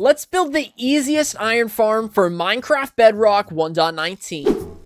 Let's build the easiest iron farm for Minecraft Bedrock 1.19.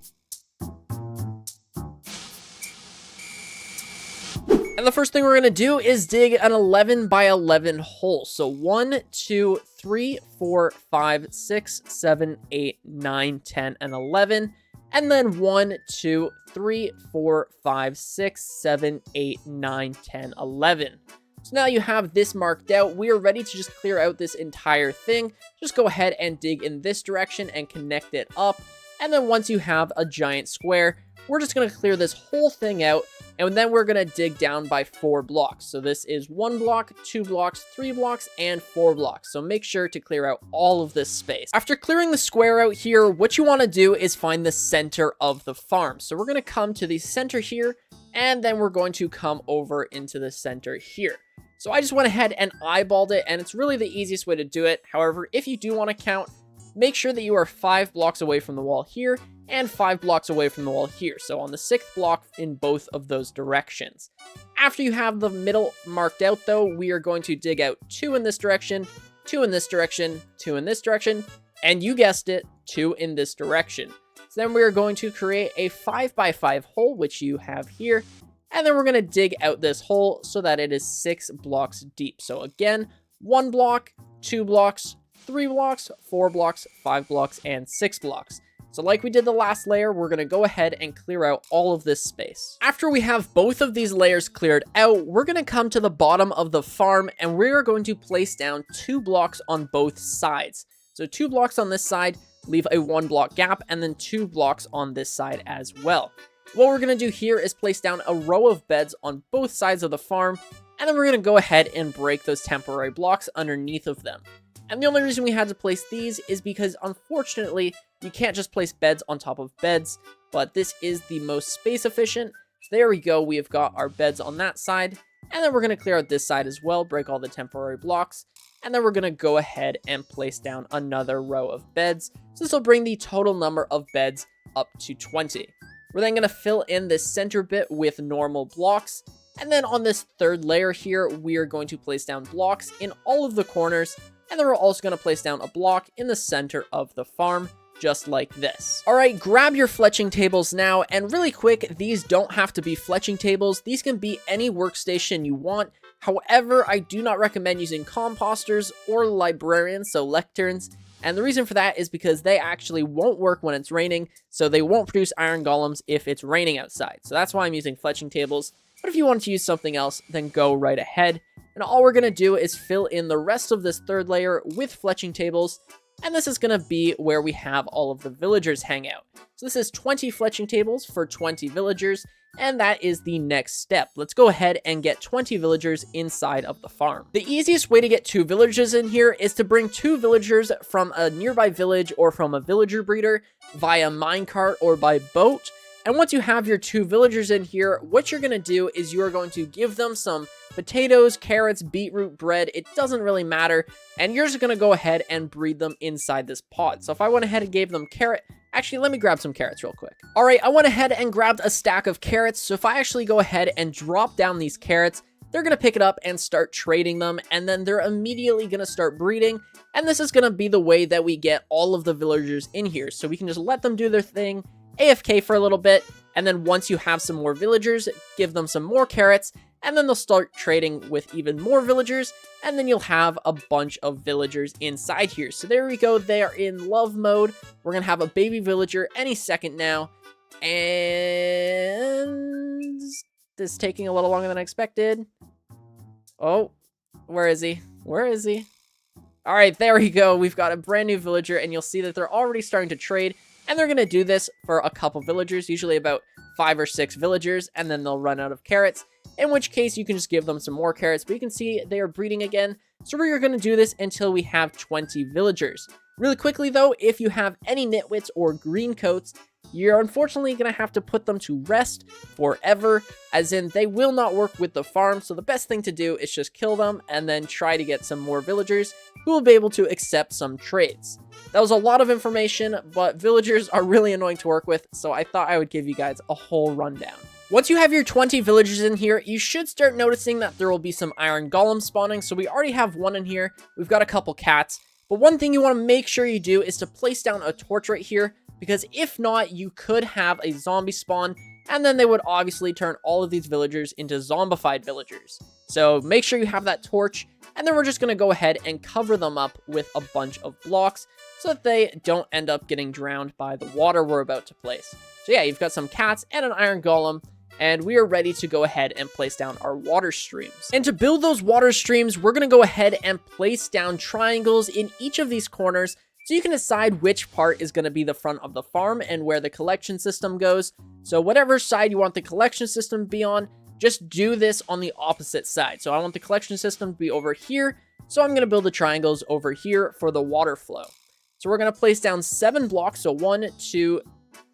And the first thing we're going to do is dig an 11 by 11 hole. So 1, 2, 3, 4, 5, 6, 7, 8, 9, 10, and 11. And then 1, 2, 3, 4, 5, 6, 7, 8, 9, 10, 11. So now you have this marked out. We are ready to just clear out this entire thing. Just go ahead and dig in this direction and connect it up. And then once you have a giant square, we're just going to clear this whole thing out. And then we're going to dig down by 4 blocks. So this is 1 block, 2 blocks, 3 blocks, and 4 blocks. So make sure to clear out all of this space. After clearing the square out here, what you want to do is find the center of the farm. So we're going to come to the center here, and then we're going to come over into the center here. So I just went ahead and eyeballed it, and it's really the easiest way to do it. However, if you do want to count, make sure that you are 5 blocks away from the wall here and 5 blocks away from the wall here. So on the 6th block in both of those directions. After you have the middle marked out though, we are going to dig out 2 in this direction, 2 in this direction, 2 in this direction, and you guessed it, 2 in this direction. So then we are going to create a 5 by 5 hole, which you have here. And then we're going to dig out this hole so that it is 6 blocks deep. So again, 1 block, 2 blocks, 3 blocks, 4 blocks, 5 blocks, and 6 blocks. So like we did the last layer, we're going to go ahead and clear out all of this space. After we have both of these layers cleared out, we're going to come to the bottom of the farm and we're going to place down 2 blocks on both sides. So 2 blocks on this side, leave a 1 block gap, and then 2 blocks on this side as well. What we're going to do here is place down a row of beds on both sides of the farm, and then we're going to go ahead and break those temporary blocks underneath of them. And the only reason we had to place these is because, unfortunately, you can't just place beds on top of beds, but this is the most space efficient. So there we go, we have got our beds on that side, and then we're going to clear out this side as well, break all the temporary blocks, and then we're going to go ahead and place down another row of beds. So this will bring the total number of beds up to 20. We're then going to fill in this center bit with normal blocks. And then on this 3rd layer here, we are going to place down blocks in all of the corners. And then we're also going to place down a block in the center of the farm, just like this. All right, grab your fletching tables now. And really quick, these don't have to be fletching tables. These can be any workstation you want. However, I do not recommend using composters or librarians, so lecterns. And the reason for that is because they actually won't work when it's raining, so they won't produce iron golems if it's raining outside. So that's why I'm using fletching tables. But if you want to use something else, then go right ahead. And all we're going to do is fill in the rest of this 3rd layer with fletching tables. And this is going to be where we have all of the villagers hang out. So this is 20 fletching tables for 20 villagers. And that is the next step. Let's go ahead and get 20 villagers inside of the farm. The easiest way to get 2 villagers in here is to bring 2 villagers from a nearby village or from a villager breeder via minecart or by boat. And once you have your 2 villagers in here, what you're going to do is you are going to give them some potatoes, carrots, beetroot, bread. It doesn't really matter. And you're just going to go ahead and breed them inside this pod. So if I went ahead and gave them carrot, actually, let me grab some carrots real quick. All right, I went ahead and grabbed a stack of carrots. So if I actually go ahead and drop down these carrots, they're going to pick it up and start trading them. And then they're immediately going to start breeding. And this is going to be the way that we get all of the villagers in here. So we can just let them do their thing, AFK for a little bit. And then once you have some more villagers, give them some more carrots. And then they'll start trading with even more villagers. And then you'll have a bunch of villagers inside here. So there we go. They are in love mode. We're going to have a baby villager any second now. And this is taking a little longer than I expected. Oh, where is he? Where is he? All right, there we go. We've got a brand new villager. And you'll see that they're already starting to trade. And they're going to do this for a couple villagers, usually about 5 or 6 villagers. And then they'll run out of carrots. In which case, you can just give them some more carrots. But you can see they are breeding again. So we're going to do this until we have 20 villagers. Really quickly, though, if you have any nitwits or green coats, you're unfortunately going to have to put them to rest forever. As in, they will not work with the farm. So the best thing to do is just kill them and then try to get some more villagers who will be able to accept some trades. That was a lot of information, but villagers are really annoying to work with. So I thought I would give you guys a whole rundown. Once you have your 20 villagers in here, you should start noticing that there will be some iron golems spawning. So we already have one in here. We've got a couple cats. But one thing you want to make sure you do is to place down a torch right here, because if not, you could have a zombie spawn, and then they would obviously turn all of these villagers into zombified villagers. So make sure you have that torch, and then we're just going to go ahead and cover them up with a bunch of blocks so that they don't end up getting drowned by the water we're about to place. So yeah, you've got some cats and an iron golem, and we are ready to go ahead and place down our water streams. And to build those water streams, we're going to go ahead and place down triangles in each of these corners so you can decide which part is going to be the front of the farm and where the collection system goes. So whatever side you want the collection system to be on, just do this on the opposite side. So I want the collection system to be over here, so I'm going to build the triangles over here for the water flow. So we're going to place down 7 blocks, so 1, 2,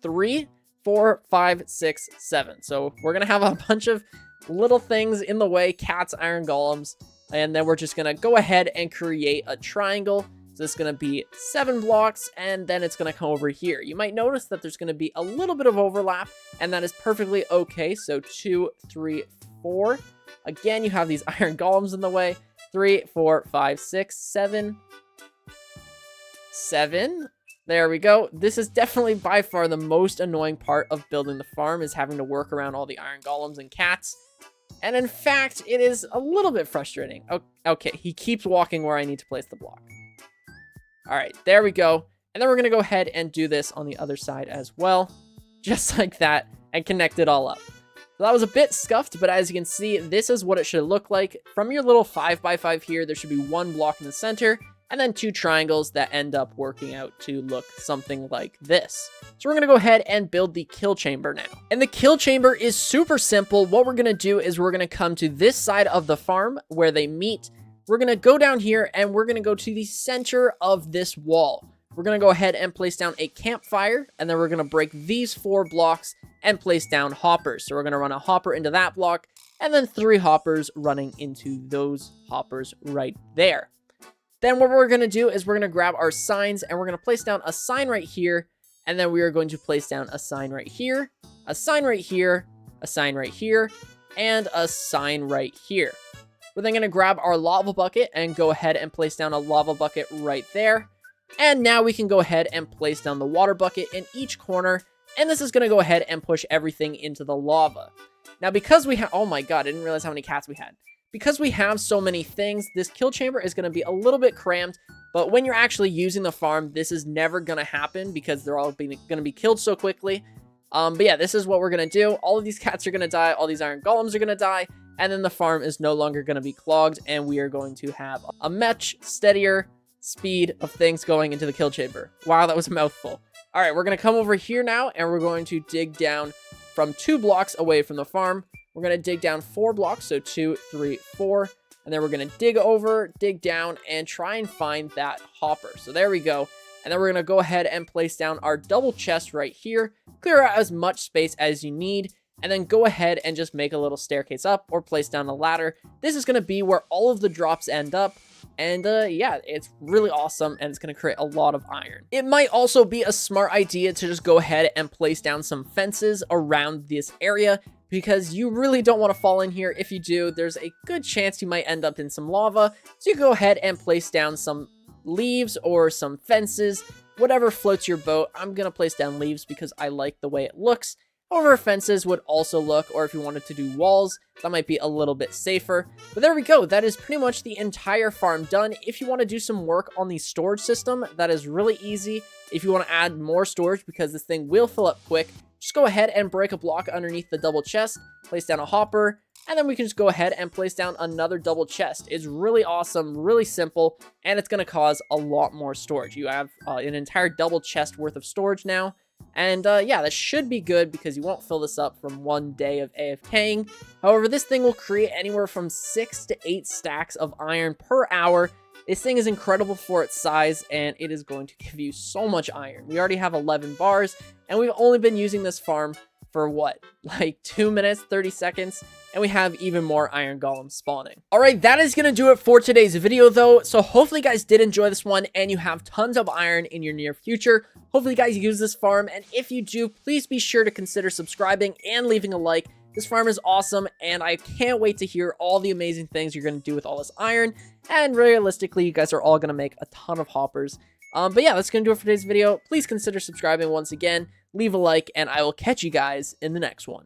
3, 4, 5, 6, 7. So we're going to have a bunch of little things in the way, cats, iron golems, and then we're just going to go ahead and create a triangle. So this is going to be 7 blocks, and then it's going to come over here. You might notice that there's going to be a little bit of overlap, and that is perfectly okay. So 2, 3, 4. Again, you have these iron golems in the way. 3, 4, 5, 6, 7. 7. There we go. This is definitely by far the most annoying part of building the farm, is having to work around all the iron golems and cats. And in fact, it is a little bit frustrating. Okay, he keeps walking where I need to place the block. All right, there we go. And then we're going to go ahead and do this on the other side as well, just like that, and connect it all up. So that was a bit scuffed, but as you can see, this is what it should look like. From your little 5x5 here, there should be 1 block in the center, and then 2 triangles that end up working out to look something like this. So we're going to go ahead and build the kill chamber now. And the kill chamber is super simple. What we're going to do is we're going to come to this side of the farm where they meet. We're going to go down here, and we're going to go to the center of this wall. We're going to go ahead and place down a campfire, and then we're going to break these 4 blocks and place down hoppers. So we're going to run a hopper into that block, and then 3 hoppers running into those hoppers right there. Then what we're going to do is we're going to grab our signs, and we're going to place down a sign right here, and then we are going to place down a sign right here, a sign right here, a sign right here, and a sign right here. We're then going to grab our lava bucket and go ahead and place down a lava bucket right there. And now we can go ahead and place down the water bucket in each corner, and this is going to go ahead and push everything into the lava. Now because we have, oh my god, I didn't realize how many cats we had. Because we have so many things, this kill chamber is going to be a little bit cramped, but when you're actually using the farm, this is never going to happen because they're all going to be killed so quickly. But yeah, this is what we're going to do. All of these cats are going to die, all these iron golems are going to die, and then the farm is no longer going to be clogged, and we are going to have a much steadier speed of things going into the kill chamber. Wow, that was a mouthful. All right, we're going to come over here now, and we're going to dig down from 2 blocks away from the farm. We're going to dig down 4 blocks, so 2, 3, 4, and then we're going to dig over, dig down, and try and find that hopper. So there we go. And then we're going to go ahead and place down our double chest right here, clear out as much space as you need, and then go ahead and just make a little staircase up or place down a ladder. This is going to be where all of the drops end up. And yeah, it's really awesome, and it's going to create a lot of iron. It might also be a smart idea to just go ahead and place down some fences around this area, because you really don't want to fall in here. If you do, there's a good chance you might end up in some lava. So you go ahead and place down some leaves or some fences, whatever floats your boat. I'm going to place down leaves because I like the way it looks. However, fences would also look, or if you wanted to do walls, that might be a little bit safer. But there we go. That is pretty much the entire farm done. If you want to do some work on the storage system, that is really easy. If you want to add more storage, because this thing will fill up quick, just go ahead and break a block underneath the double chest, place down a hopper, and then we can just go ahead and place down another double chest. It's really awesome, really simple, and it's going to cause a lot more storage. You have an entire double chest worth of storage now. And yeah, that should be good because you won't fill this up from 1 day of AFKing. However, this thing will create anywhere from 6 to 8 stacks of iron per hour. This thing is incredible for its size, and it is going to give you so much iron. We already have 11 bars, and we've only been using this farm for what, like 2 minutes, 30 seconds, and we have even more iron golems spawning. All right, that is going to do it for today's video, though. So hopefully you guys did enjoy this one, and you have tons of iron in your near future. Hopefully you guys use this farm, and if you do, please be sure to consider subscribing and leaving a like. This farm is awesome, and I can't wait to hear all the amazing things you're going to do with all this iron. And realistically, you guys are all going to make a ton of hoppers. But yeah, that's going to do it for today's video. Please consider subscribing once again, leave a like, and I will catch you guys in the next one.